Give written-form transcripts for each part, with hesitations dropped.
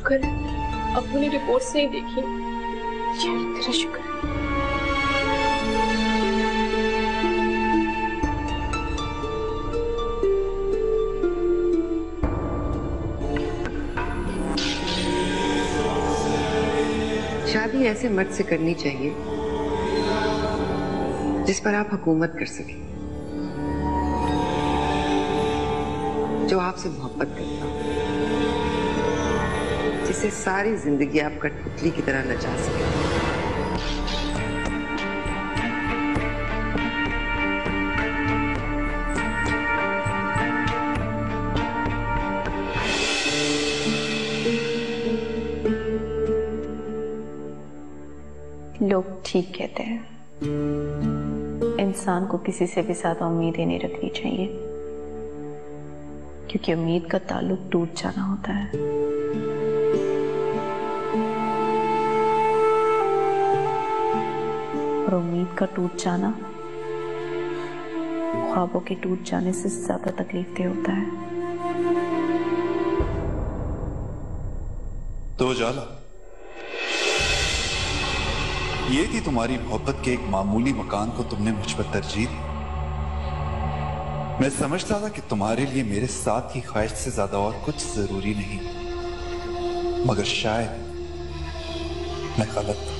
शुक्र है अब्बू ने रिपोर्ट्स नहीं देखी। तेरा शुक्र है। शादी ऐसे मर्द से करनी चाहिए जिस पर आप हुकूमत कर सकें, जो आपसे मोहब्बत करता हो, जिसे सारी जिंदगी आप कठपुतली की तरह नचा सके। लोग ठीक कहते हैं, इंसान को किसी से भी ज्यादा उम्मीदें नहीं रखनी चाहिए, क्योंकि उम्मीद का ताल्लुक टूट जाना होता है। और उम्मीद का टूट जाना ख्वाबों के टूट जाने से ज्यादा तकलीफदेह होता है। तो जाला, ये थी तुम्हारी मोहब्बत के एक मामूली मकान को तुमने मुझ पर तरजीह दी। मैं समझता था कि तुम्हारे लिए मेरे साथ की ख्वाहिश से ज्यादा और कुछ जरूरी नहीं, मगर शायद मैं गलत था।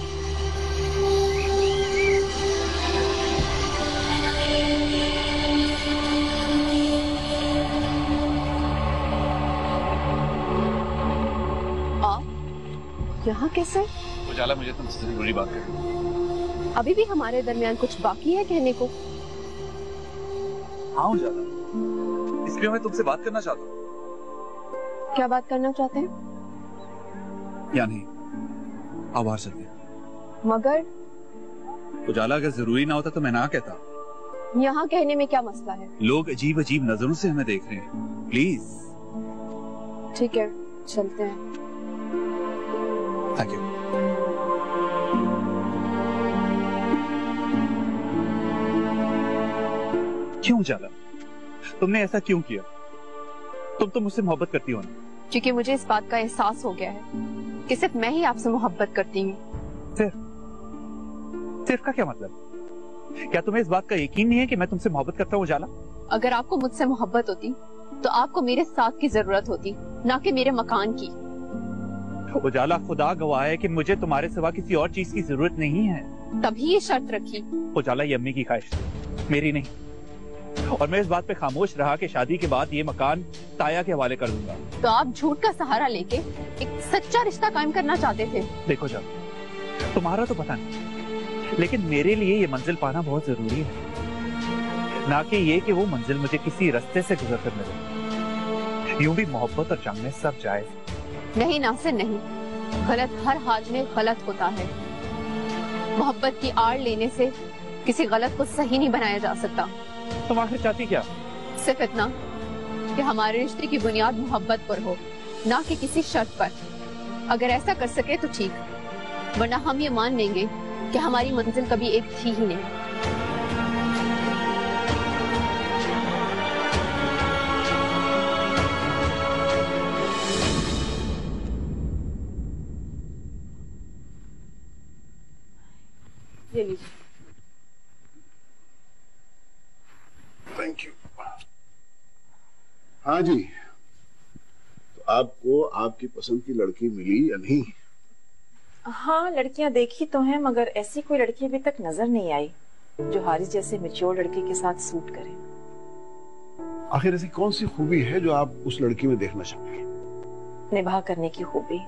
यहाँ कैसे? उजाला, मुझे तुमसे जरूरी बात करनी। अभी भी हमारे दरमियान कुछ बाकी है कहने को? हाँ उजाला, इसलिए मैं तुमसे बात करना चाहता हूँ। क्या बात करना चाहते हैं? या नहीं, आओ बाहर चलते हैं। मगर उजाला, अगर जरूरी ना होता तो मैं ना कहता। यहाँ कहने में क्या मसला है? लोग अजीब अजीब नजरों से हमें देख रहे हैं, प्लीज। ठीक है, चलते हैं। Thank you. क्यों जाला, तुमने ऐसा क्यों किया? तुम तो मुझसे मोहब्बत करती हो ना? क्योंकि मुझे इस बात का एहसास हो गया है कि सिर्फ मैं ही आपसे मोहब्बत करती हूँ। सिर्फ का क्या मतलब? क्या तुम्हें इस बात का यकीन नहीं है कि मैं तुमसे मोहब्बत करता हूँ उजाला? अगर आपको मुझसे मोहब्बत होती तो आपको मेरे साथ की जरूरत होती, ना कि मेरे मकान की। उजाला, खुदा गवाह है कि मुझे तुम्हारे सिवा किसी और चीज की जरूरत नहीं है। तभी ये शर्त रखी। उजाला, ये अम्मी की ख्वाहिश, मेरी नहीं। और मैं इस बात पे खामोश रहा कि शादी के बाद ये मकान ताया के हवाले कर दूंगा। तो आप झूठ का सहारा लेके एक सच्चा रिश्ता कायम करना चाहते थे। देखो जब, तुम्हारा तो पता नहीं, लेकिन मेरे लिए ये मंजिल पाना बहुत जरूरी है, ना कि ये कि वो मंजिल मुझे किसी रास्ते से गुजर कर मिले। यूं भी मोहब्बत और जंग में सब जायज। नहीं नासिर, नहीं। गलत हर हाल में गलत होता है। मोहब्बत की आड़ लेने से किसी गलत को सही नहीं बनाया जा सकता। तुम आखिर चाहती क्या? सिर्फ इतना कि हमारे रिश्ते की बुनियाद मोहब्बत पर हो, ना कि किसी शर्त पर। अगर ऐसा कर सके तो ठीक, वरना हम ये मान लेंगे कि हमारी मंजिल कभी एक थी ही नहीं। ये लीजिए। Thank you. हाँ जी, तो आपको आपकी पसंद की लड़की मिली या नहीं? हाँ, लड़कियां देखी तो हैं, मगर ऐसी कोई लड़की अभी तक नजर नहीं आई जो हारिस जैसे मैच्योर लड़के के साथ सूट करे। आखिर ऐसी कौन सी खूबी है जो आप उस लड़की में देखना चाहते हैं? निभा करने की खूबी।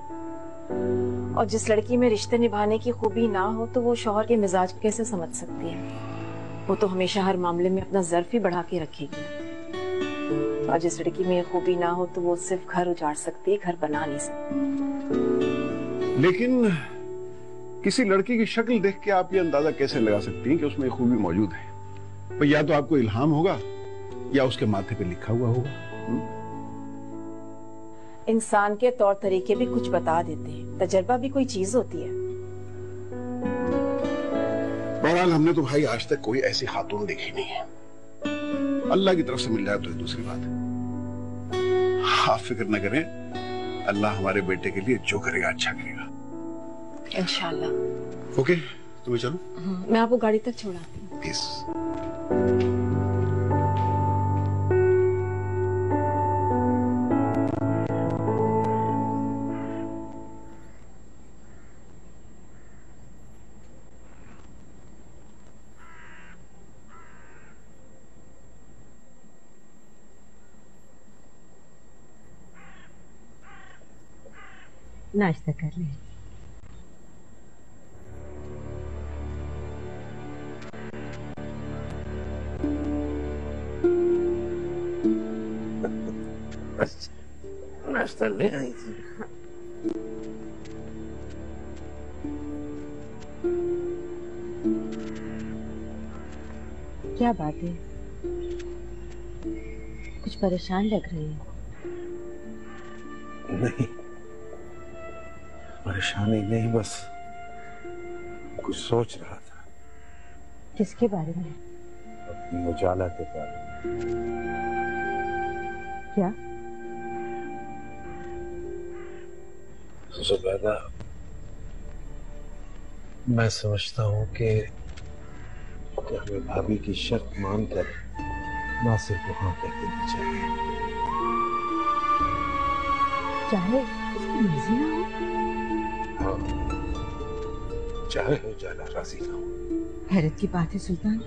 और जिस लड़की में रिश्ते निभाने की खूबी ना हो तो वो शौहर के मिजाज को कैसे समझ सकती है? वो तो हमेशा हर मामले में अपना ज़र्फ ही बढ़ा के रखेगी। और जिस लड़की में खूबी ना हो तो वो सिर्फ घर उजाड़ सकती है, घर बना नहीं सकती। लेकिन किसी लड़की की शक्ल देख के आप ये अंदाजा कैसे लगा सकती हैं कि उसमें खूबी मौजूद है? तो या तो आपको इल्हाम होगा या उसके माथे पे लिखा हुआ होगा। इंसान के तौर तरीके भी कुछ बता देते हैं, तजर्बा भी कोई चीज होती है। बहरहाल हमने तो भाई आज तक कोई ऐसी खातून देखी नहीं है। अल्लाह की तरफ से मिल जाए तो दूसरी बात है। आप फिक्र न करें, अल्लाह हमारे बेटे के लिए जो करेगा अच्छा करेगा। इंशाल्लाह। ओके, तुम्हें चलो। मैं आपको गाड़ी तक छोड़ाती हूँ। प्लीज। नाश्ता कर ले। नाश्ता ले आई थी। क्या बात है, कुछ परेशान लग रहे हैं? नहीं, परेशानी नहीं, बस कुछ सोच रहा था। किसके बारे में? अपनी उजाला के बारे में। क्या? ज़ुबैदा, मैं समझता हूँ कि हमें भाभी की शर्त मानकर नासिर को हाँ कह देनी चाहिए। चाहे उसकी मर्जी ना हो। हाँ, चाहे उजाला राजी ना हो। हैरत की बात है सुल्तान,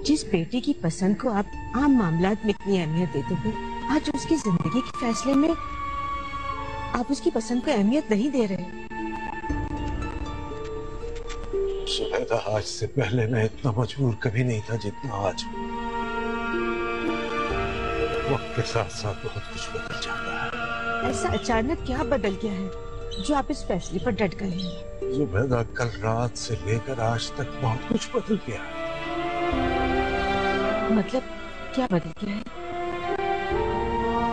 जिस बेटे की पसंद को आप आम मामलात में इतनी अहमियत देते थे, आज उसकी जिंदगी के फैसले में आप उसकी पसंद को अहमियत नहीं दे रहे। ज़ुबैदा, आज से पहले मैं इतना मजबूर कभी नहीं था जितना आज। वक्त के साथ साथ बहुत कुछ बदल जाता है। ऐसा अचानक क्या बदल गया है जो आप इस फैसले पर डट गए हैं? ज़ुबैदा, कल रात से लेकर आज तक बहुत कुछ बदल गया। मतलब क्या बदल गया है?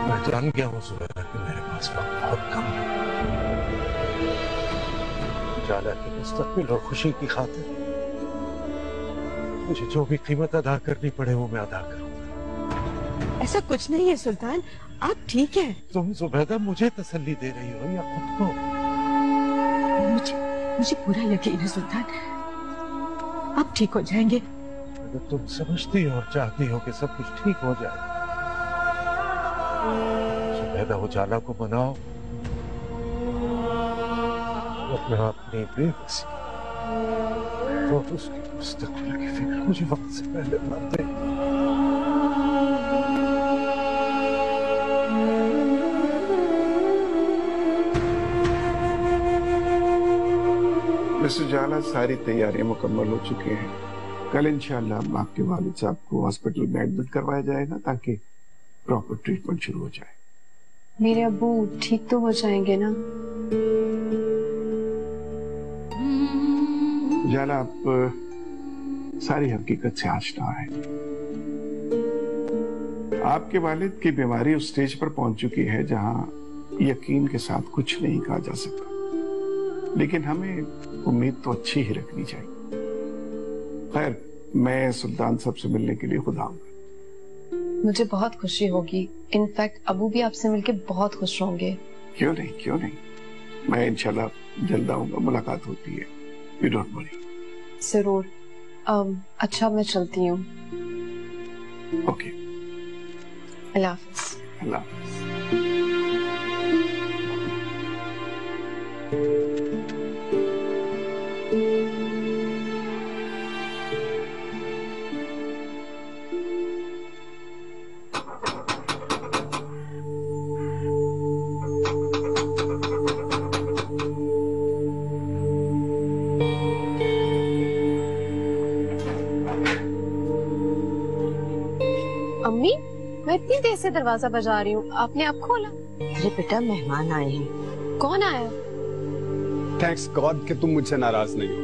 मैं जान गया हूँ ज़ुबैदा कि मेरे पास वक्त बहुत कम है। उजाला के मुस्तकबिल और खुशी की खातिर मुझे जो भी कीमत अदा करनी पड़े वो मैं अदा करूंगा। ऐसा कुछ नहीं है सुल्तान, आप ठीक हैं। तुम ज़ुबैदा मुझे तसल्ली दे रही हो या खुद को? मुझे पूरा यकीन है सुल्तान, आप ठीक हो जाएंगे। अगर तुम समझती हो और चाहती हो कि सब कुछ ठीक हो जाए, ज़ुबैदा उजाला को मनाओ, अपने अपनी बेबसी और उसके मुस्तकबिल की फिक्र मुझे वक्त से पहले मत दे। मिस्टर जाला, सारी तैयारियां मुकम्मल हो चुकी हैं। कल इंशाल्लाह आपके वालिद साहब को हॉस्पिटल में एडमिट करवाया जाएगा ताकि प्रॉपर ट्रीटमेंट शुरू हो जाए। मेरे अब्बू ठीक तो हो जाएंगे ना? जाला, आप सारी हकीकत से आशना है। आपके वालिद की बीमारी उस स्टेज पर पहुंच चुकी है जहां यकीन के साथ कुछ नहीं कहा जा सकता, लेकिन हमें उम्मीद तो अच्छी ही रखनी चाहिए। खैर, मैं सुल्तान साहब से मिलने के लिए खुद आऊंगा। मुझे बहुत खुशी होगी। इनफैक्ट अबू भी आपसे मिलके बहुत खुश होंगे। क्यों नहीं, क्यों नहीं। मैं इंशाल्लाह जल्द आऊंगा, मुलाकात होती है। You don't worry. जरूर। अच्छा, मैं चलती हूँ। ओके, अल्लाह हाफिज। अल्लाह हाफिज। अम्मी, मैं इतनी देर से दरवाजा बजा रही हूँ, आपने अब खोला? अरे बेटा, मेहमान आए हैं। कौन आया? थैंक्स गॉड कि तुम मुझसे नाराज नहीं हो,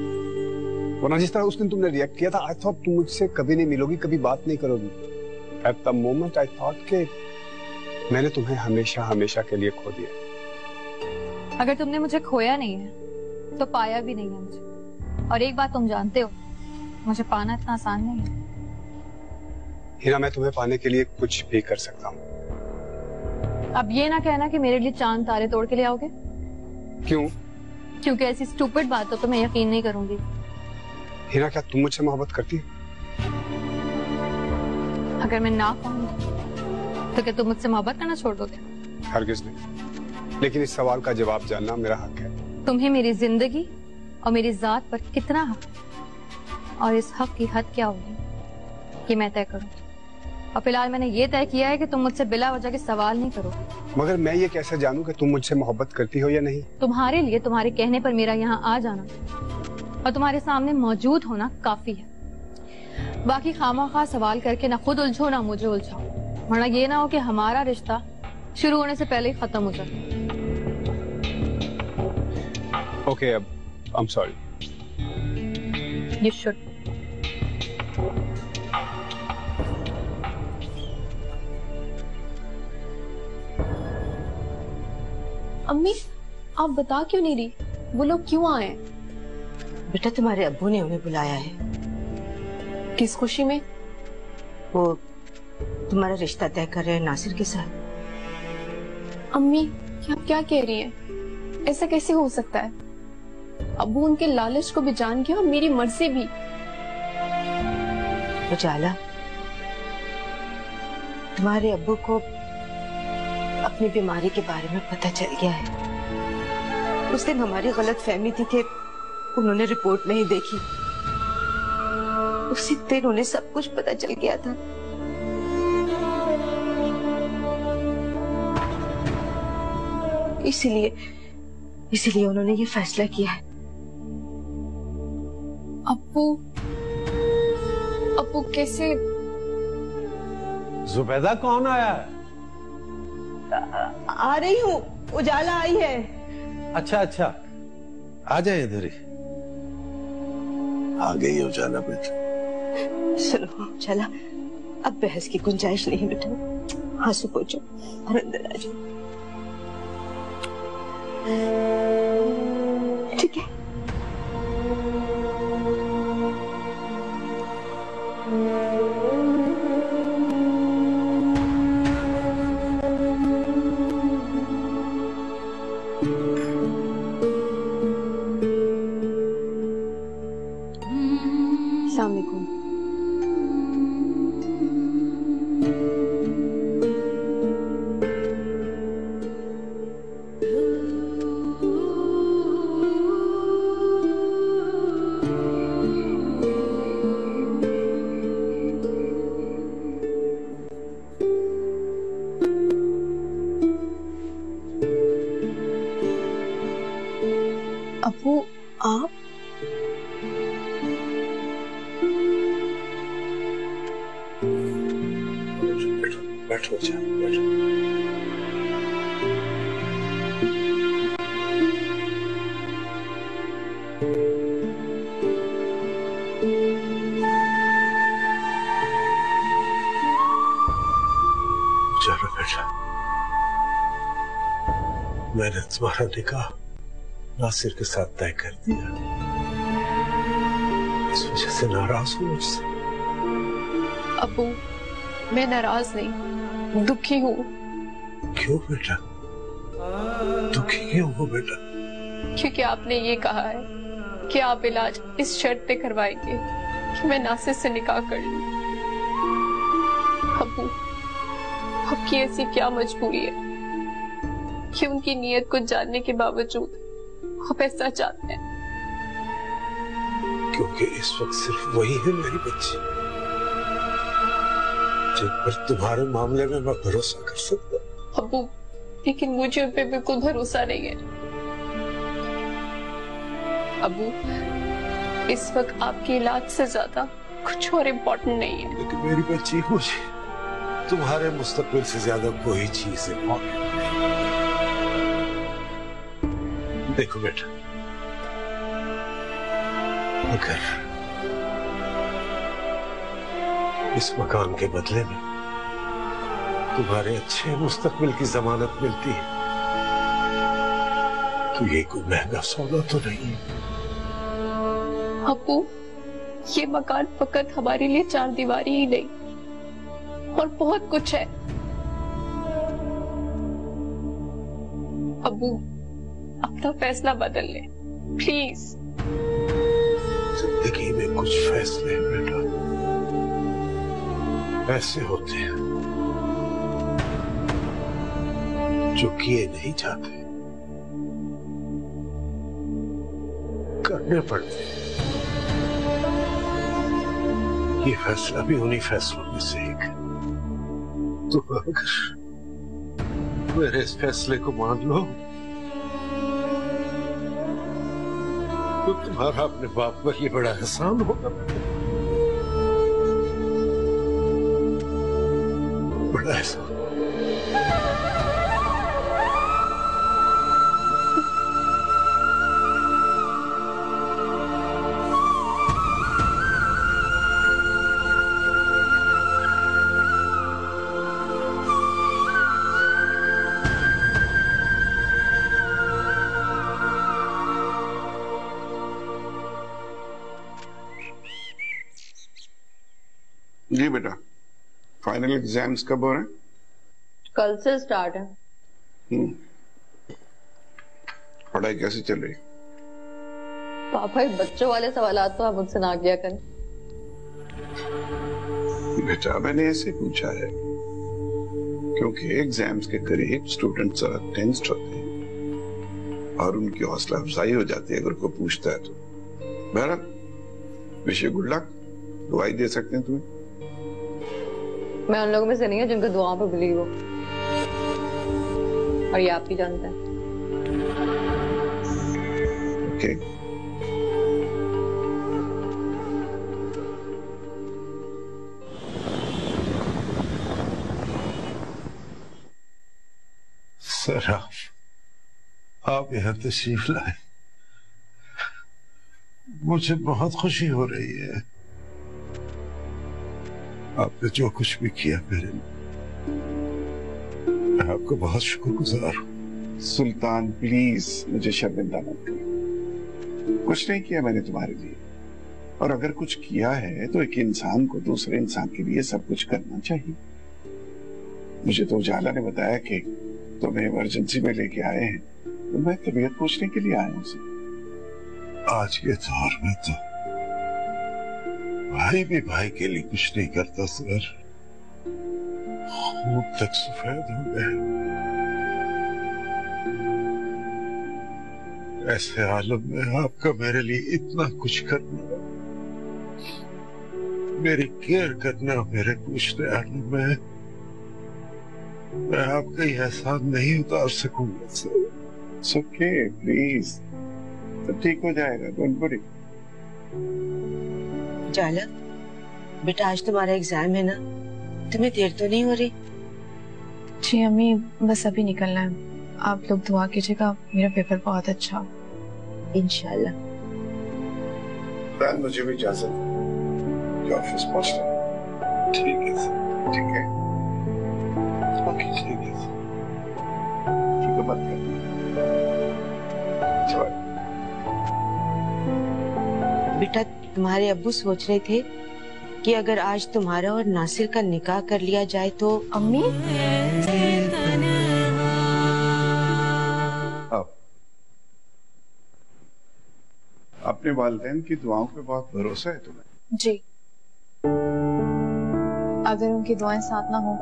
वरना जिस तरह उस दिन तुमने रिएक्ट किया था, आई थॉट तुम मुझसे कभी नहीं मिलोगी, कभी बात नहीं करोगी। At the moment I thought कि मैंने तुम्हें हमेशा हमेशा के लिए खो दिया। अगर तुमने मुझे खोया नहीं है तो पाया भी नहीं है मुझे। और एक बात तुम जानते हो, मुझे पाना इतना आसान नहीं है। हिना, मैं तुम्हें पाने के लिए कुछ भी कर सकता हूँ, अब ये ना कहना कि मेरे लिए चांद तारे तोड़ के ले आओगे। क्यों? क्योंकि ऐसी स्टूपिड बातों तो मैं यकीन नहीं करूंगी। हिना, क्या तुम मुझसे मोहब्बत करती हो? अगर मैं ना कहूँ तो क्या तुम मुझसे मोहब्बत करना छोड़ दोगे? हरगिज़ नहीं, लेकिन इस सवाल का जवाब जानना मेरा हक है। तुम्हें मेरी जिंदगी और मेरी जात पर कितना हक, और इस हक की हद क्या होगी ये मैं तय करूँ। और फिलहाल मैंने ये तय किया है कि तुम मुझसे बिला वजह के सवाल नहीं करो। मगर मैं ये कैसे जानूं कि तुम मुझसे मोहब्बत करती हो या नहीं? तुम्हारे लिए तुम्हारे कहने पर मेरा यहाँ आ जाना और तुम्हारे सामने मौजूद होना काफी है। बाकी खामखा सवाल करके ना खुद उलझो ना मुझे उलझाओ, वरना ये ना हो कि हमारा रिश्ता शुरू होने से पहले ही खत्म हो जाए। ओके, अब I am sorry. You should. अम्मी, आप बता क्यों नहीं रही? वो लोग क्यों आए? बेटा तुम्हारे अब्बू ने उन्हें बुलाया है। किस खुशी में? वो तुम्हारा रिश्ता तय कर रहे हैं नासिर के साथ। अम्मी, आप क्या कह रही हैं? ऐसा कैसे हो सकता है? अब्बू उनके लालच को भी जान गया और मेरी मर्जी भी। उजाला, तुम्हारे अब्बू को अपनी बीमारी के बारे में पता चल गया है। उस दिन हमारी गलत फहमी थी कि उन्होंने रिपोर्ट नहीं देखी। उसी दिन उन्हें सब कुछ पता चल गया था। इसीलिए उन्होंने ये फैसला किया है। अब्बू कैसे? जुबैदा कौन आया है? आ रही हूँ, उजाला आई है। अच्छा अच्छा, आ जाए इधर ही। आ गई उजाला बेटा। सुनो उजाला, अब बहस की गुंजाइश नहीं बेटा। आंसू पोंछो और अंदर आ जाओ, ठीक है? अस्सलाम वालेकुम। अब्बू, आप? बैठो जा, बैठो। चलो बेटा, मैंने तुम्हारा निकाह नासिर के साथ तय कर दिया। इस वजह से नाराज हो मुझसे? अब्बू, मैं नाराज नहीं, दुखी हूँ। क्यों बेटा, दुखी क्यों हो बेटा? क्योंकि आपने ये कहा है कि आप इलाज इस शर्त पे करवाएंगे कि मैं नासिर से निकाह कर लूं। अब्बू, आपकी ऐसी क्या मजबूरी है कि उनकी नीयत को जानने के बावजूद आप ऐसा चाहते हैं? क्योंकि इस वक्त सिर्फ वही है मेरी बच्ची जिन पर तुम्हारे मामले में मैं भरोसा कर सकता। अब्बू, लेकिन मुझे उन पे बिल्कुल भरोसा नहीं है। अब्बू, इस वक्त आपके इलाज से ज्यादा कुछ और इम्पोर्टेंट नहीं है। लेकिन मेरी बच्ची, मुझे तुम्हारे मुस्तकबिल से ज्यादा कोई चीज इम्पोर्टेंट नहीं। देखो बेटा, अगर इस मकान के बदले में तुम्हारे अच्छे मुस्तकबिल की जमानत मिलती है तो ये कोई महंगा सौदा तो नहीं है। अब्बू, ये मकान फकत हमारे लिए चार दीवारी ही नहीं और बहुत कुछ है। वो अपना फैसला बदल ले प्लीज। जिंदगी में कुछ फैसले बेटा ऐसे होते हैं जो किए नहीं जाते, करने पड़ते। ये फैसला भी उन्हीं फैसलों में से एक है। तो अगर मेरे इस फैसले को मान लो तो तुम्हारा अपने बाप पर ये बड़ा एहसान होगा, बड़ा एहसान। जी बेटा, फाइनल एग्जाम्स कब हो रहे हैं? कल से स्टार्ट है। पढ़ाई कैसी चल रही? पापा ये बच्चों वाले सवालात तो आप मुझसे ना किया करें। बेटा मैंने ऐसे पूछा है क्योंकि एग्जाम्स के करीब स्टूडेंट जरा टेंस्ड होते हैं और उनकी हौसला अफजाई हो जाती है अगर कोई पूछता है तो। बहरहाल विश यू गुड लक, दुआई दे सकते हैं तुम्हें। मैं उन लोगों में से नहीं हूँ जिनको दुआओं पर बिलीव हो, और ये आप भी जानते हैं। ओके। सर आप यहाँ तशरीफ लाए, मुझे बहुत खुशी हो रही है। आपने जो कुछ भी किया मेरे लिए, मैं आपको बहुत शुक्रगुजार हूँ। सुल्तान प्लीज मुझे शर्मिंदा मत करो, कुछ नहीं किया मैंने तुम्हारे लिए, और अगर कुछ किया है तो एक इंसान को दूसरे इंसान के लिए सब कुछ करना चाहिए। मुझे तो उजाला ने बताया कि तुम्हें इमरजेंसी में लेके आए हैं, तो मैं तबीयत पूछने के लिए आया हूँ। आज के दौर में तो भाई भी भाई के लिए कुछ नहीं करता सर, खून तक सफेद हो गए। ऐसे हालत में आपका मेरे लिए इतना कुछ करना, मेरी केयर करना, मेरे पूछने आने में मैं आपका ये एहसान नहीं उतार सकूंगा सर। It's okay, please, सब ठीक हो जाएगा, डोंट वरी। जाला, बेटा आज तुम्हारा एग्जाम है ना, तुम्हें देर तो नहीं हो रही? जी अम्मी, बस अभी निकलना है। आप लोग दुआ कीजिएगा मेरा पेपर बहुत अच्छा हो। इंशाल्लाह। मुझे भी इजाजत, ऑफिस पहुंचना। ठीक है सर। ठीक है, ओके ठीक है सर। फिक्र मत कर। चलो बेटा तुम्हारे अब्बू सोच रहे थे कि अगर आज तुम्हारा और नासिर का निकाह कर लिया जाए तो। अम्मी अपने वालिदैन की दुआओं पे बहुत भरोसा है तुम्हें? जी, अगर उनकी दुआएं साथ ना हो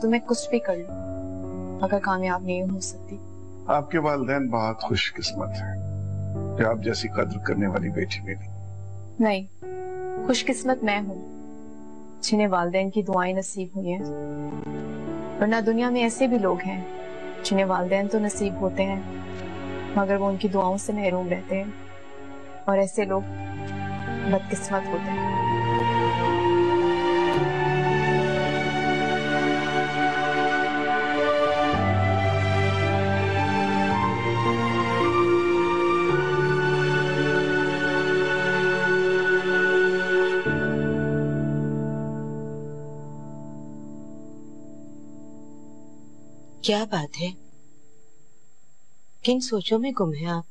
तो मैं कुछ भी कर लूं, अगर कामयाब नहीं हो सकती। आपके वालिदैन बहुत खुशकिस्मत हैं कि आप जैसी कद्र करने वाली बेटी मिली। नहीं, खुशकिस्मत मैं हूँ जिन्हें वालिदैन की दुआएं नसीब हुई हैं, वरना दुनिया में ऐसे भी लोग हैं जिन्हें वालिदैन तो नसीब होते हैं मगर वो उनकी दुआओं से महरूम रहते हैं, और ऐसे लोग बदकिस्मत होते हैं। क्या बात है, किन सोचों में गुम है आप?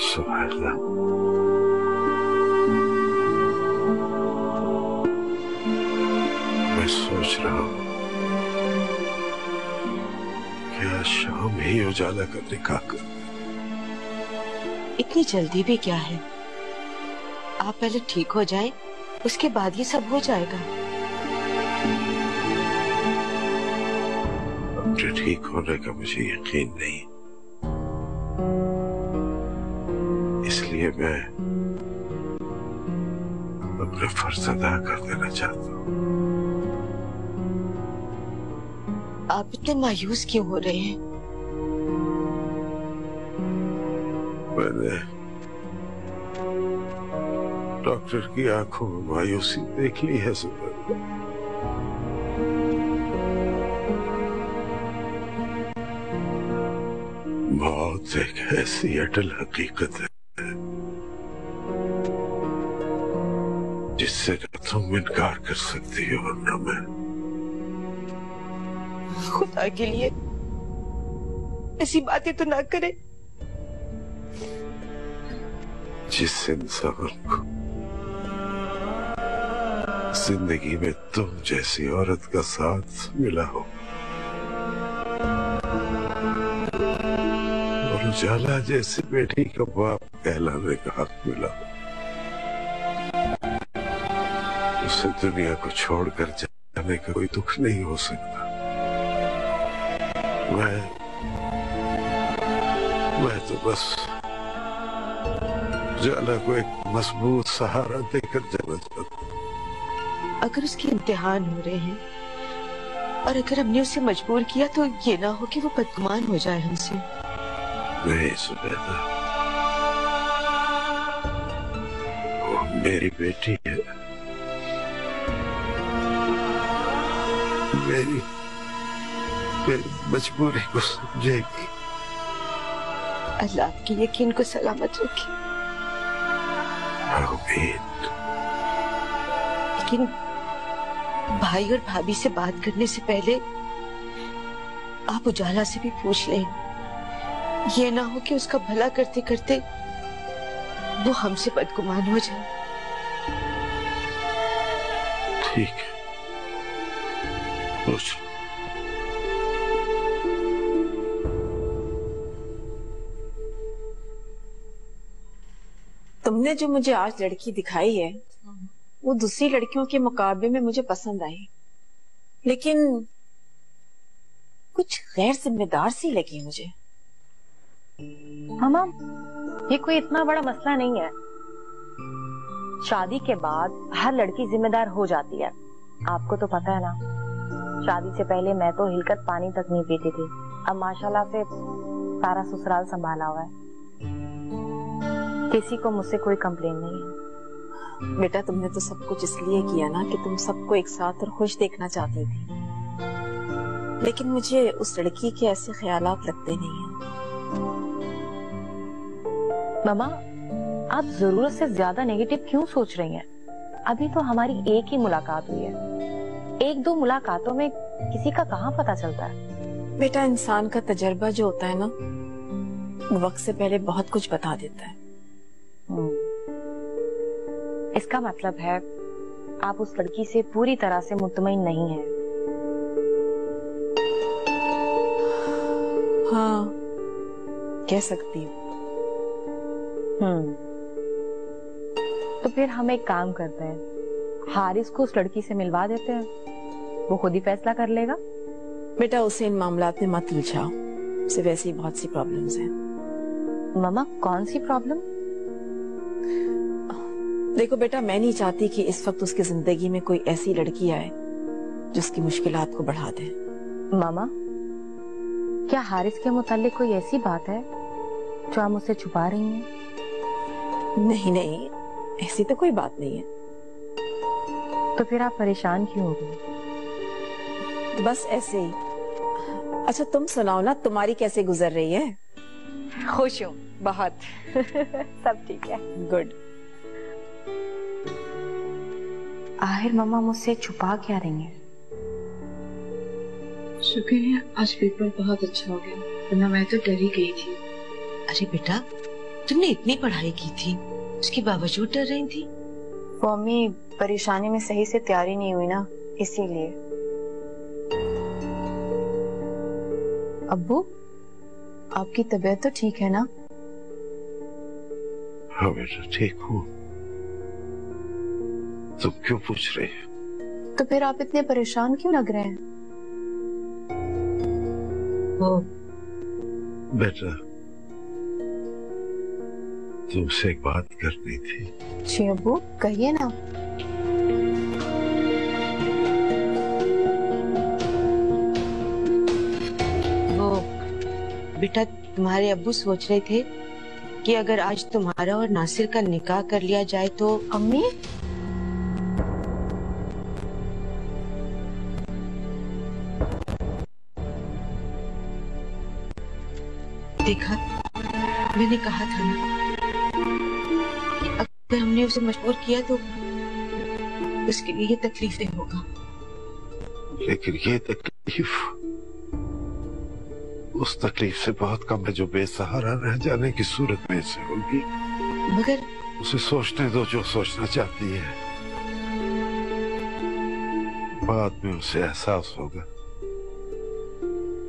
सुभान अल्लाह। मैं सोच रहा हूँ ही उजाला का निकाह कर। इतनी जल्दी भी क्या है? आप पहले ठीक हो जाए, उसके बाद ये सब हो जाएगा। अपने ठीक होने का मुझे यकीन नहीं, इसलिए मैं अपना फर्ज अदा कर देना चाहता हूँ। आप इतने मायूस क्यों हो रहे हैं? मैंने डॉक्टर की आंखों में मायूसी देख ली है सुबह। मौत एक ऐसी अटल हकीकत है जिससे न तुम इनकार कर सकती हो और न मैं। खुदा के लिए ऐसी बातें तो ना करें। जिस इंसान को जिंदगी में तुम जैसी औरत का साथ मिला हो और उजाला जैसी बेटी का बाप कहलाने का हक मिला हो, उसे दुनिया को छोड़कर जाने का कोई दुख नहीं हो सकता। मैं तो बस उजाला को एक मजबूत सहारा देकर जाना चाहता हूं। अगर उसके इम्तिहान हो रहे हैं और अगर हमने उसे मजबूर किया तो ये ना हो कि वो बदगुमान हो जाए हमसे। नहीं सुबेदा, वो मेरी बेटी है, मेरी मजबूरी को समझेगी। अल्लाह आपके यकीन को सलामत रखे। लेकिन भाई और भाभी से बात करने से पहले आप उजाला से भी पूछ लें। ये ना हो कि उसका भला करते करते वो हमसे बदगुमान हो जाए। ठीक है, पूछ। तुमने जो मुझे आज लड़की दिखाई है वो दूसरी लड़कियों के मुकाबले में मुझे पसंद आई, लेकिन कुछ गैर जिम्मेदार सी लगी मुझे। मामा, ये कोई इतना बड़ा मसला नहीं है। शादी के बाद हर लड़की जिम्मेदार हो जाती है, आपको तो पता है ना। शादी से पहले मैं तो हिलकर पानी तक नहीं पीती थी, अब माशाल्लाह से सारा ससुराल संभाला हुआ है। किसी को मुझसे कोई कंप्लेन नहीं है। बेटा, तुमने तो सब कुछ इसलिए किया ना कि तुम सबको एक साथ और खुश देखना चाहती थी, लेकिन मुझे उस लड़की के ऐसे ख्यालात लगते नहीं हैं। मामा, आप जरूरत से ज्यादा नेगेटिव क्यों सोच रही हैं? अभी तो हमारी एक ही मुलाकात हुई है। एक दो मुलाकातों में किसी का कहाँ पता चलता है। बेटा, इंसान का तजर्बा जो होता है ना, वो वक्त से पहले बहुत कुछ बता देता है। इसका मतलब है आप उस लड़की से पूरी तरह से मुतमईन नहीं हैं। हाँ, कह सकती हूँ। तो फिर हम एक काम करते हैं, हारिस को उस लड़की से मिलवा देते हैं, वो खुद ही फैसला कर लेगा। बेटा, उसे इन मामलात में मत उलझाओ, उसे वैसे ही बहुत सी प्रॉब्लम्स हैं। मामा, कौन सी प्रॉब्लम? देखो बेटा, मैं नहीं चाहती कि इस वक्त उसकी जिंदगी में कोई ऐसी लड़की आए जो उसकी मुश्किलात को बढ़ा दे। मामा, क्या हारिस के मुतालिक कोई ऐसी बात है जो आप मुझसे छुपा रही हैं? नहीं नहीं, ऐसी तो कोई बात नहीं है। तो फिर आप परेशान क्यों हो गई? तो बस ऐसे ही। अच्छा, तुम सुनाओ ना, तुम्हारी कैसे गुजर रही है? खुश हूँ बहुत। सब ठीक है। गुड। आखिर मम्मा मुझसे छुपा क्या रही हैं? शुक्र है आज पेपर बहुत अच्छा हो गया, वरना मैं तो डर ही गई थी। अरे बेटा, तुमने इतनी पढ़ाई की थी, उसके बावजूद डर रही थी? वो अम्मी परेशानी में सही से तैयारी नहीं हुई ना, इसीलिए। अब्बू, आपकी तबीयत तो ठीक है ना? हाँ बेटा ठीक हूँ। तुम क्यों पूछ रही हो? तो फिर आप इतने परेशान क्यों लग रहे हैं? बेटा तुमसे एक बात करनी थी। जी अब्बू कहिए ना। वो बेटा तुम्हारे अब्बू सोच रहे थे कि अगर आज तुम्हारा और नासिर का निकाह कर लिया जाए तो। अम्मी देखा, मैंने कहा था ना कि अगर हमने उसे मजबूर किया तो उसके लिए ये तकलीफ नहीं होगा। लेकिन ये तकलीफ उस तकलीफ से बहुत कम है जो बेसहारा रह जाने की सूरत में से होगी। मगर उसे सोचने दो जो सोचना चाहती है। बाद में उसे एहसास होगा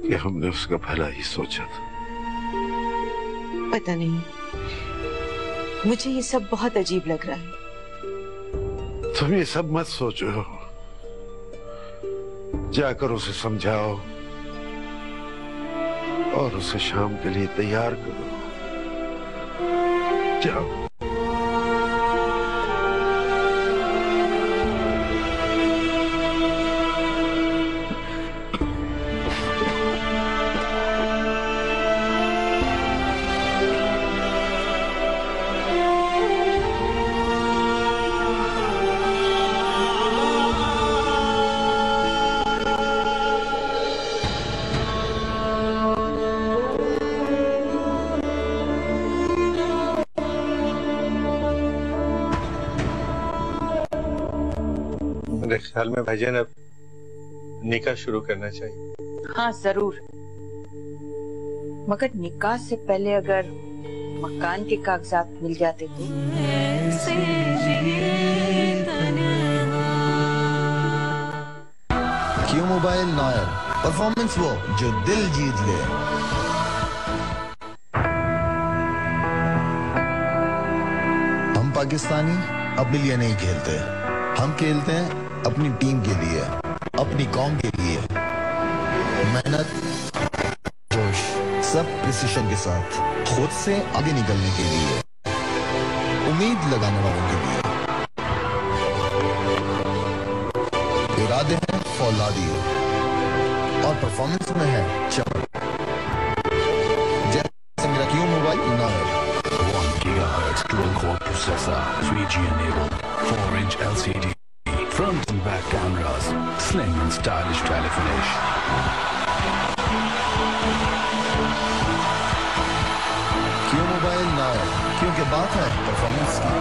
कि हमने उसका भला ही सोचा था। पता नहीं, मुझे ये सब बहुत अजीब लग रहा है। तुम ये सब मत सोचो, जाकर उसे समझाओ और उसे शाम के लिए तैयार करो। जाओ। मेरे ख्याल में भाईजान अब निकाह शुरू करना चाहिए। हाँ जरूर, मगर निकाह से पहले अगर मकान के कागजात मिल जाते तो। क्यों मोबाइल नॉयर, परफॉर्मेंस वो जो दिल जीत ले। हम पाकिस्तानी अपने लिए नहीं खेलते, हम खेलते हैं अपनी टीम के लिए, अपनी कौम के लिए। मेहनत, जोश, सब प्रिसिशन के साथ, खुद से आगे निकलने के लिए, उम्मीद लगाने वालों के लिए। इरादे हैं फौलादी और परफॉर्मेंस में है चमक। जैसे मेरा क्यों mobile noir. 1 GHz dual core processor, 3G enabled, 4-inch LCD, front and back cameras, slim and stylish telefinish. क्यों मोबाइल नॉयर, क्योंकि बात है परफॉर्मेंस की।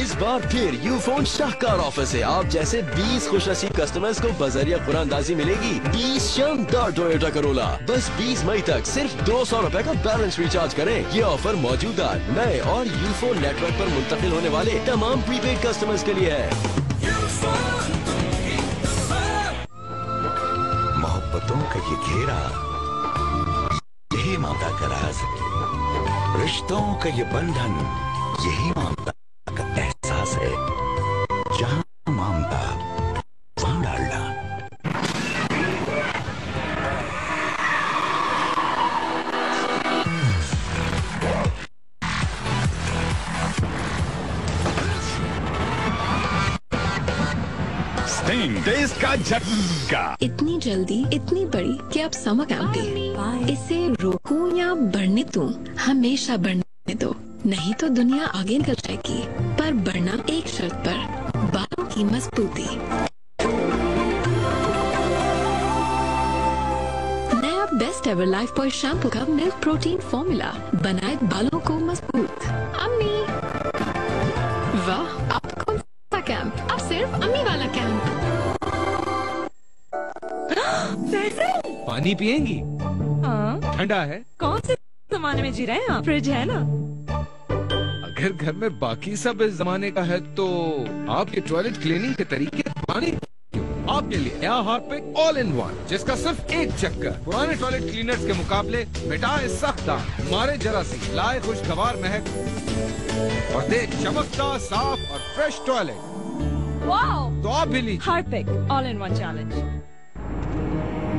इस बार फिर यूफोन शाहकार ऑफर से आप जैसे 20 खुशनसीब कस्टमर्स को बजरिया कुरानदाजी मिलेगी 20 शानदार टोयोटा करोला। बस 20 मई तक सिर्फ 200 रुपए का बैलेंस रिचार्ज करें। ये ऑफर मौजूदा नए और यूफोन नेटवर्क पर मुंतकिल होने वाले तमाम प्रीपेड कस्टमर्स के लिए है। मोहब्बतों का ये घेरा, यही ममता का राज, रिश्तों का ये बंधन, यही ममता का एहसास है। जहां ममता वहां डालना। Sting देश का झटका। इतनी जल्दी इतनी बड़ी कि अब समर कैंप भी। इसे रोकूं या बढ़ने दूं? हमेशा बढ़ने दो, नहीं तो दुनिया आगे निकल जाएगी। पर बढ़ना एक शर्त पर, बालों की मजबूती। नया best ever life boy shampoo का मिल्क प्रोटीन फॉर्मूला बनाए बालों को मजबूत। अम्मी वाह, अब कौन सा कैंप? अब सिर्फ अम्मी वाला कैंप। पानी पिएंगी? हाँ। ठंडा है। कौन से जमाने में जी रहे हैं आप? फ्रिज है ना? अगर घर में बाकी सब इस जमाने का है तो आपके टॉयलेट क्लीनिंग के तरीके पानी आपके लिए नया हार्पिक ऑल इन वन, जिसका सिर्फ एक चक्कर पुराने टॉयलेट क्लीनर्स के मुकाबले मिटाए सख्त दाग, मारे जरासीम, लाए खुशगवार महक और दे चमकता साफ और फ्रेश टॉयलेट। वाओ! तो आप भी लीजिए Harpic all in one challenge.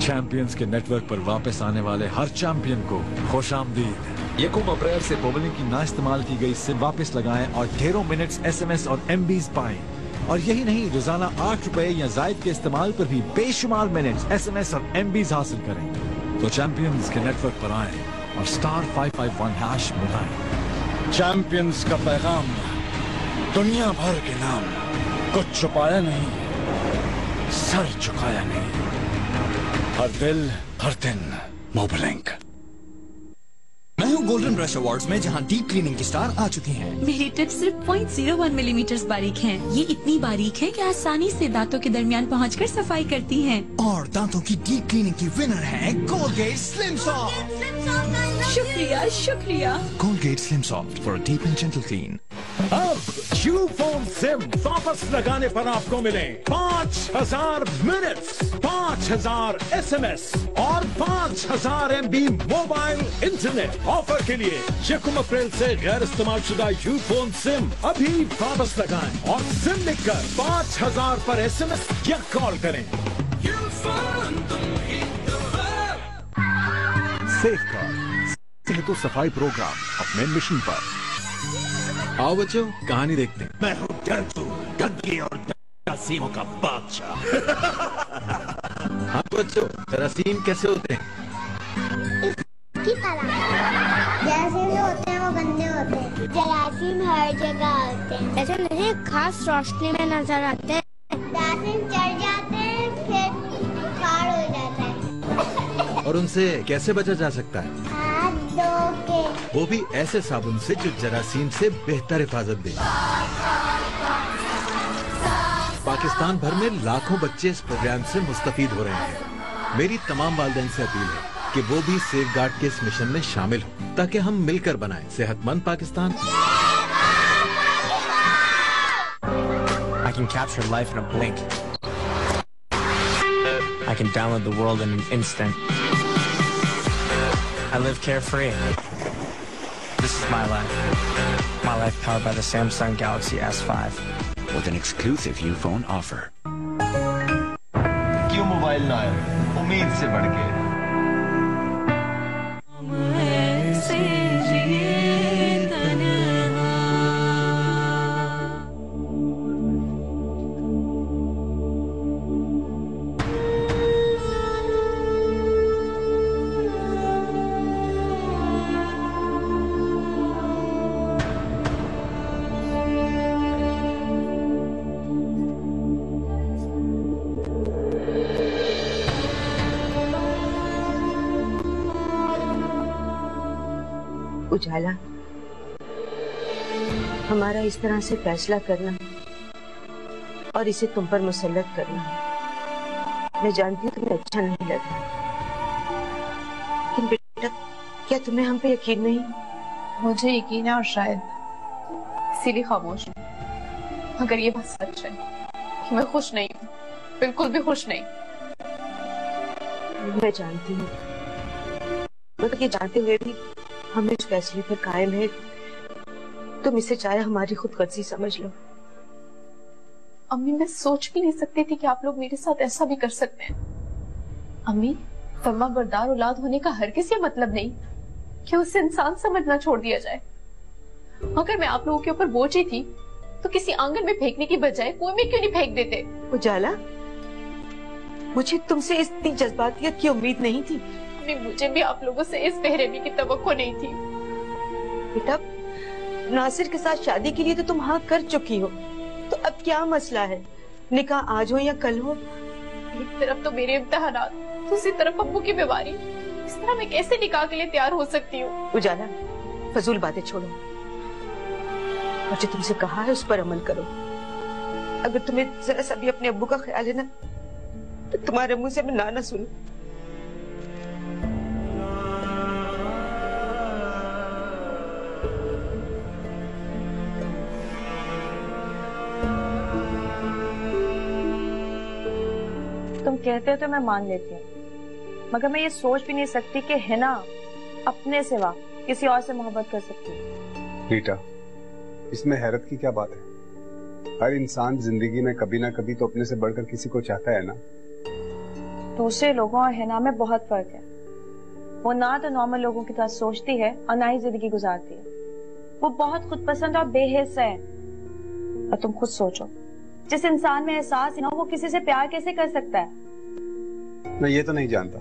Champions के नेटवर्क पर वापस आने वाले हर चैंपियन को खुशामदीद। 1 अप्रैल से बोबलिंग की ना इस्तेमाल की गई सिम वापस लगाएं और ढेरों मिनट्स SMS और MBs पाएं। और यही नहीं, रोजाना 8 रुपए या जायद के इस्तेमाल पर भी बेशुमार मिनट्स, SMS और MBs हासिल करें। तो चैंपियंस के नेटवर्क पर आएं और *551# मिलाएं। चैंपियंस का पैगाम दुनिया भर के नाम, कुछ छुपाया नहीं, सर झुकाया नहीं, हर दिल हर दिन मोबलिंक। मैं हूँ गोल्डन ब्रश अवार्ड्स में, जहाँ डीप क्लीनिंग की स्टार आ चुकी हैं। मेरी टिप सिर्फ 0.01 मिलीमीटर बारीक हैं। ये इतनी बारीक है कि आसानी से दांतों के दरमियान पहुँचकर सफाई करती हैं। और दांतों की डीप क्लीनिंग की विनर है कोलगेट स्लिम सॉफ्ट। शुक्रिया शुक्रिया। Colgate slim soft for deep and gentle clean. अब यूफोन सिम वापस लगाने पर आपको मिले 5000 मिनट्स, 5000 SMS और 5000 MB मोबाइल इंटरनेट। ऑफर के लिए 1 अप्रैल से गैर इस्तेमाल शुदा यूफोन सिम अभी वापस लगाएं और सिम लिखकर 5000 पर SMS या कॉल करें। सेफगार्ड सेहत सफाई प्रोग्राम अपने मिशन पर। आओ बच्चों, कहानी देखते हैं। मैं हूँ गंदगी और जरासीमों का बादशाह। हाँ बच्चों, जरासीम कैसे होते हैं? जरासीम जो होते हैं वो गंदे होते हैं। जरासीम हर जगह होते हैं, ऐसे नहीं खास रोशनी में नजर आते हैं। जरासीम चढ़ जाते हैं, फिर बुखार हो जाता है। और उनसे कैसे बचा जा सकता है? हाथ धो के, वो भी ऐसे साबुन से जो जरासीम से बेहतर हिफाजत दे। पाकिस्तान भर में लाखों बच्चे इस प्रोग्राम से मुस्तफीद हो रहे हैं। मेरी तमाम वालिदैन से अपील है कि वो भी सेफगार्ड के इस मिशन में शामिल हो, ताकि हम मिलकर बनाएं सेहतमंद Pakistan. I can capture life in a blink. I can download the world in an instant. I live carefree. This is my life. My life powered by the Samsung Galaxy S5. With an exclusive Ufone offer. क्यों mobile ना आए? उम्मीद से बढ़ के। उजाला, हमारा इस तरह से फैसला करना और इसे तुम पर मुसल्लत करना, मैं जानती हूँ तुम्हें अच्छा नहीं लगा, लेकिन बेटा क्या तुम्हें हम पे यकीन नहीं? मुझे यकीन है और शायद इसीलिए खामोश हूँ। अगर ये बात सच है कि मैं खुश नहीं हूँ, बिल्कुल भी खुश नहीं। मैं जानती हूँ, मगर ये जानते हुए भी हम इस फैसले पर कायम है। तुम इसे चाहे हमारी खुदगर्जी समझ लो। अम्मी, मैं सोच भी नहीं सकती थी कि आप लोग मेरे साथ ऐसा भी कर सकते हैं। अम्मी, फर्मा बरदार औलाद होने का हर किसी मतलब नहीं कि उसे इंसान समझना छोड़ दिया जाए। अगर मैं आप लोगों के ऊपर बोझ ही थी तो किसी आंगन में फेंकने की बजाय कुएं में क्यों नहीं फेंक देते? उजाला, मुझे तुमसे इतनी जज्बातियत की उम्मीद नहीं थी। मुझे भी आप लोगों से इस बेरहमी की तवक्को नहीं थी। बेटा, नासिर के साथ शादी के लिए तो तुम हाँ कर चुकी हो, तो अब क्या मसला है? निकाह आज हो या कल हो। एक तरफ तो मेरे इम्तिहानात, दूसरी तरफ अब्बू की बीमारी। इस तरह मैं कैसे निकाह के लिए तैयार हो सकती हूँ? उजाला, फजूल बातें छोड़ो और जो तुमसे कहा है उस पर अमल करो। अगर तुम्हें जरा सा भी अपने अब्बू का ख्याल है ना, तो तुम्हारे मुंह से मैं ना सुनूं। कहते हो तो मैं मान लेती हूँ, मगर मैं ये सोच भी नहीं सकती कि हिना अपने सिवा किसी और से मोहब्बत कर सकती है। रीटा, इसमें हैरत की क्या बात है? हर इंसान जिंदगी में कभी ना कभी तो अपने से बढ़कर किसी को चाहता है ना। दूसरे लोगों और हिना में बहुत फर्क है। वो ना तो नॉर्मल लोगों की तरह सोचती है और ना ही जिंदगी गुजारती है। वो बहुत खुद पसंद और बेहिस है। और तुम खुद सोचो, जिस इंसान में एहसास है ना, वो किसी से प्यार कैसे कर सकता है? मैं ये तो नहीं जानता,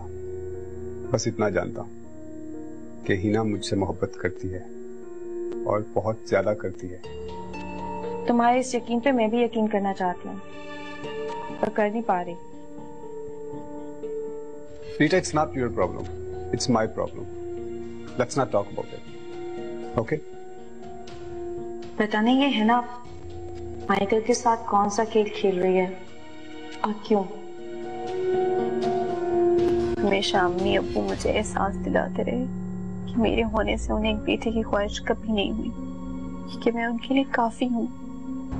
बस इतना जानता हूं कि हिना मुझसे मोहब्बत करती है और बहुत ज्यादा करती है। तुम्हारे इस यकीन पे मैं भी यकीन करना चाहती हूँ, पर कर नहीं पा रही। Rita, it's not your problem. It's my problem. Let's not talk about it. Okay? पता नहीं ये है ना माइकल के साथ कौन सा खेल खेल रही है और क्यों। हमेशा अम्मी अब्बू मुझे एहसास दिलाते रहे कि मेरे होने से उन्हें एक बेटे की ख्वाहिश कभी नहीं हुई, कि मैं उनके लिए काफी हूँ।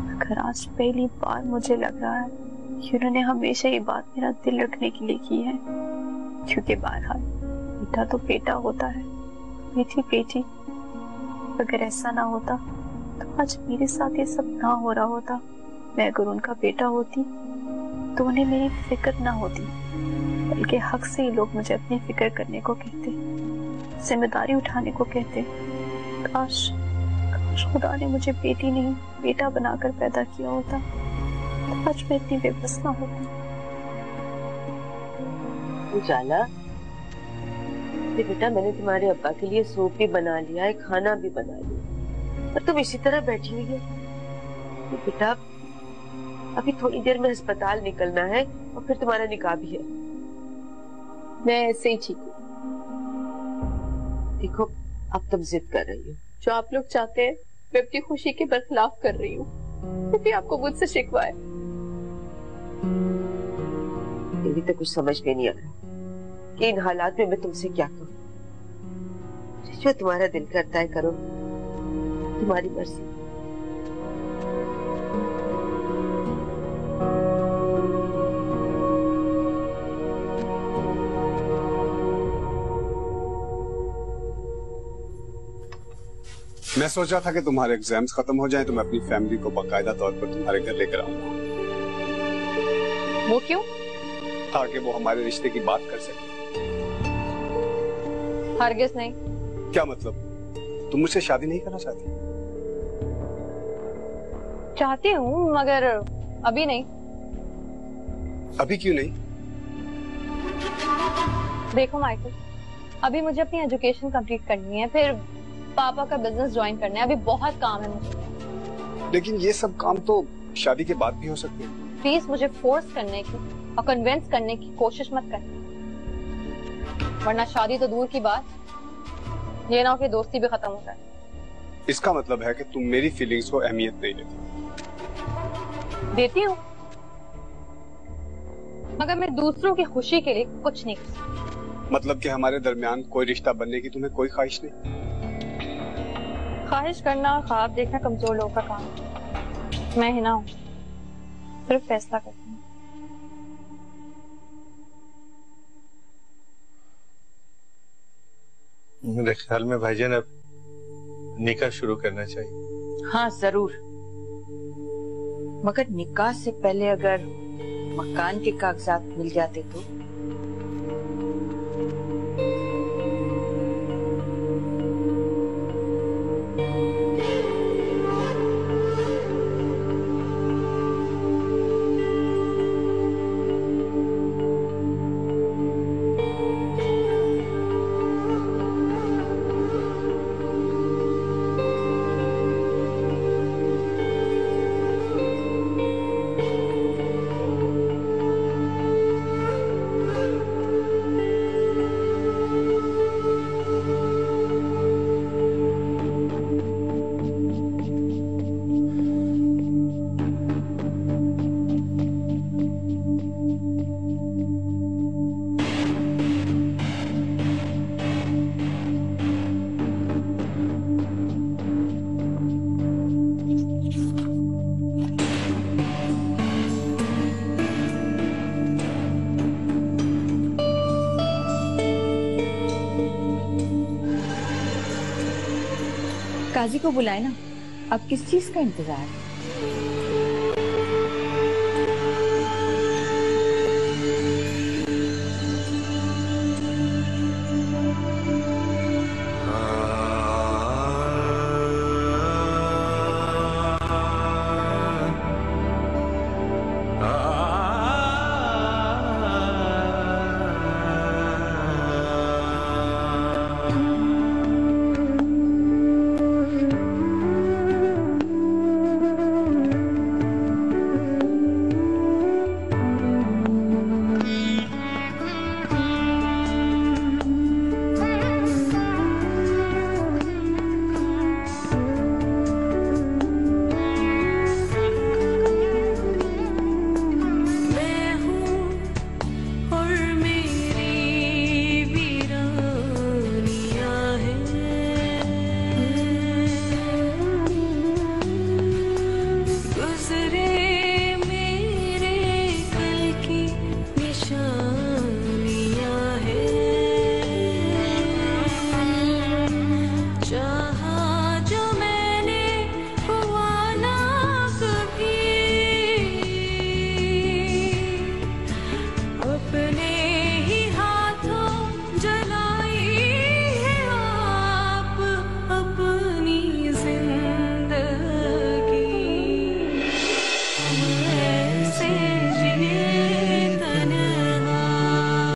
मगर आज पहली बार मुझे लग रहा है कि उन्होंने हमेशा ये बात मेरा दिल रखने के लिए की है, क्योंकि बहरहाल बेटा तो बेटा होता है, बेटी बेटी। अगर ऐसा ना होता तो आज मेरे साथ ये सब ना हो रहा होता। मैं अगर उनका बेटा होती तो उन्हें मेरी फिक्र ना होती, बल्कि हक से ही लोग मुझे अपनी फिक्र करने को कहते, जिम्मेदारी उठाने को कहते। काश खुदा ने मुझे बेटी नहीं बेटा बनाकर पैदा किया होता, तो आज मैं इतनी बेबस ना होती। उजाला, बेटा मैंने तुम्हारे अब्बा के लिए सूप भी बना लिया है, खाना भी बना लिया, और तुम इसी तरह बैठी हुई हो। तो बेटा अभी थोड़ी देर में अस्पताल निकलना है और फिर तुम्हारा निकाह भी है। मैं ऐसे ही ठीक हूँ। देखो अब तुम जिद कर रही हो। जो आप लोग चाहते हैं मैं अपनी खुशी के बरखिलाफ कर रही हूँ, क्योंकि आपको मुझसे शिकवा है। ये भी तो कुछ समझ में नहीं आ रहा कि इन हालात में मैं तुमसे क्या करूं। जो तुम्हारा दिल करता है करो, तुम्हारी मर्जी। मैं सोच रहा था कि तुम्हारे एग्जाम्स खत्म हो जाएं तो मैं अपनी फैमिली को बाकायदा तौर पर तुम्हारे घर लेकर आऊंगा। वो क्यों? ताकि वो हमारे रिश्ते की बात कर सके। हरगिज़ नहीं। क्या मतलब? तुम मुझसे शादी नहीं करना चाहती? चाहती हूँ, मगर अभी नहीं। अभी क्यों नहीं? देखो माइकल, अभी मुझे अपनी एजुकेशन कंप्लीट करनी है, फिर पापा का बिजनेस ज्वाइन करना है। अभी बहुत काम है मुझे। लेकिन ये सब काम तो शादी के बाद भी हो सकते हैं। प्लीज मुझे फोर्स करने की और कन्विंस करने की कोशिश मत करना, वरना शादी तो दूर की बात, ये ना हो कि दोस्ती भी खत्म हो जाए। इसका मतलब है कि तुम मेरी फीलिंग्स को अहमियत नहीं देती। देती हूँ, मगर मैं दूसरों की खुशी के लिए कुछ नहीं कर सकती। मतलब कि हमारे दरमियान कोई रिश्ता बनने की तुम्हें कोई ख्वाहिश नहीं? ख्वाहिश करना और ख्वाब देखना कमजोर लोगों का काम है। मैं हिना हूँ, सिर्फ फैसला करती हूँ। मेरे ख्याल में भाईजान अब निकाह शुरू करना चाहिए। हाँ जरूर, मगर निकाह से पहले अगर मकान के कागजात मिल जाते तो। काजी को बुलाए ना, अब किस चीज का इंतजार?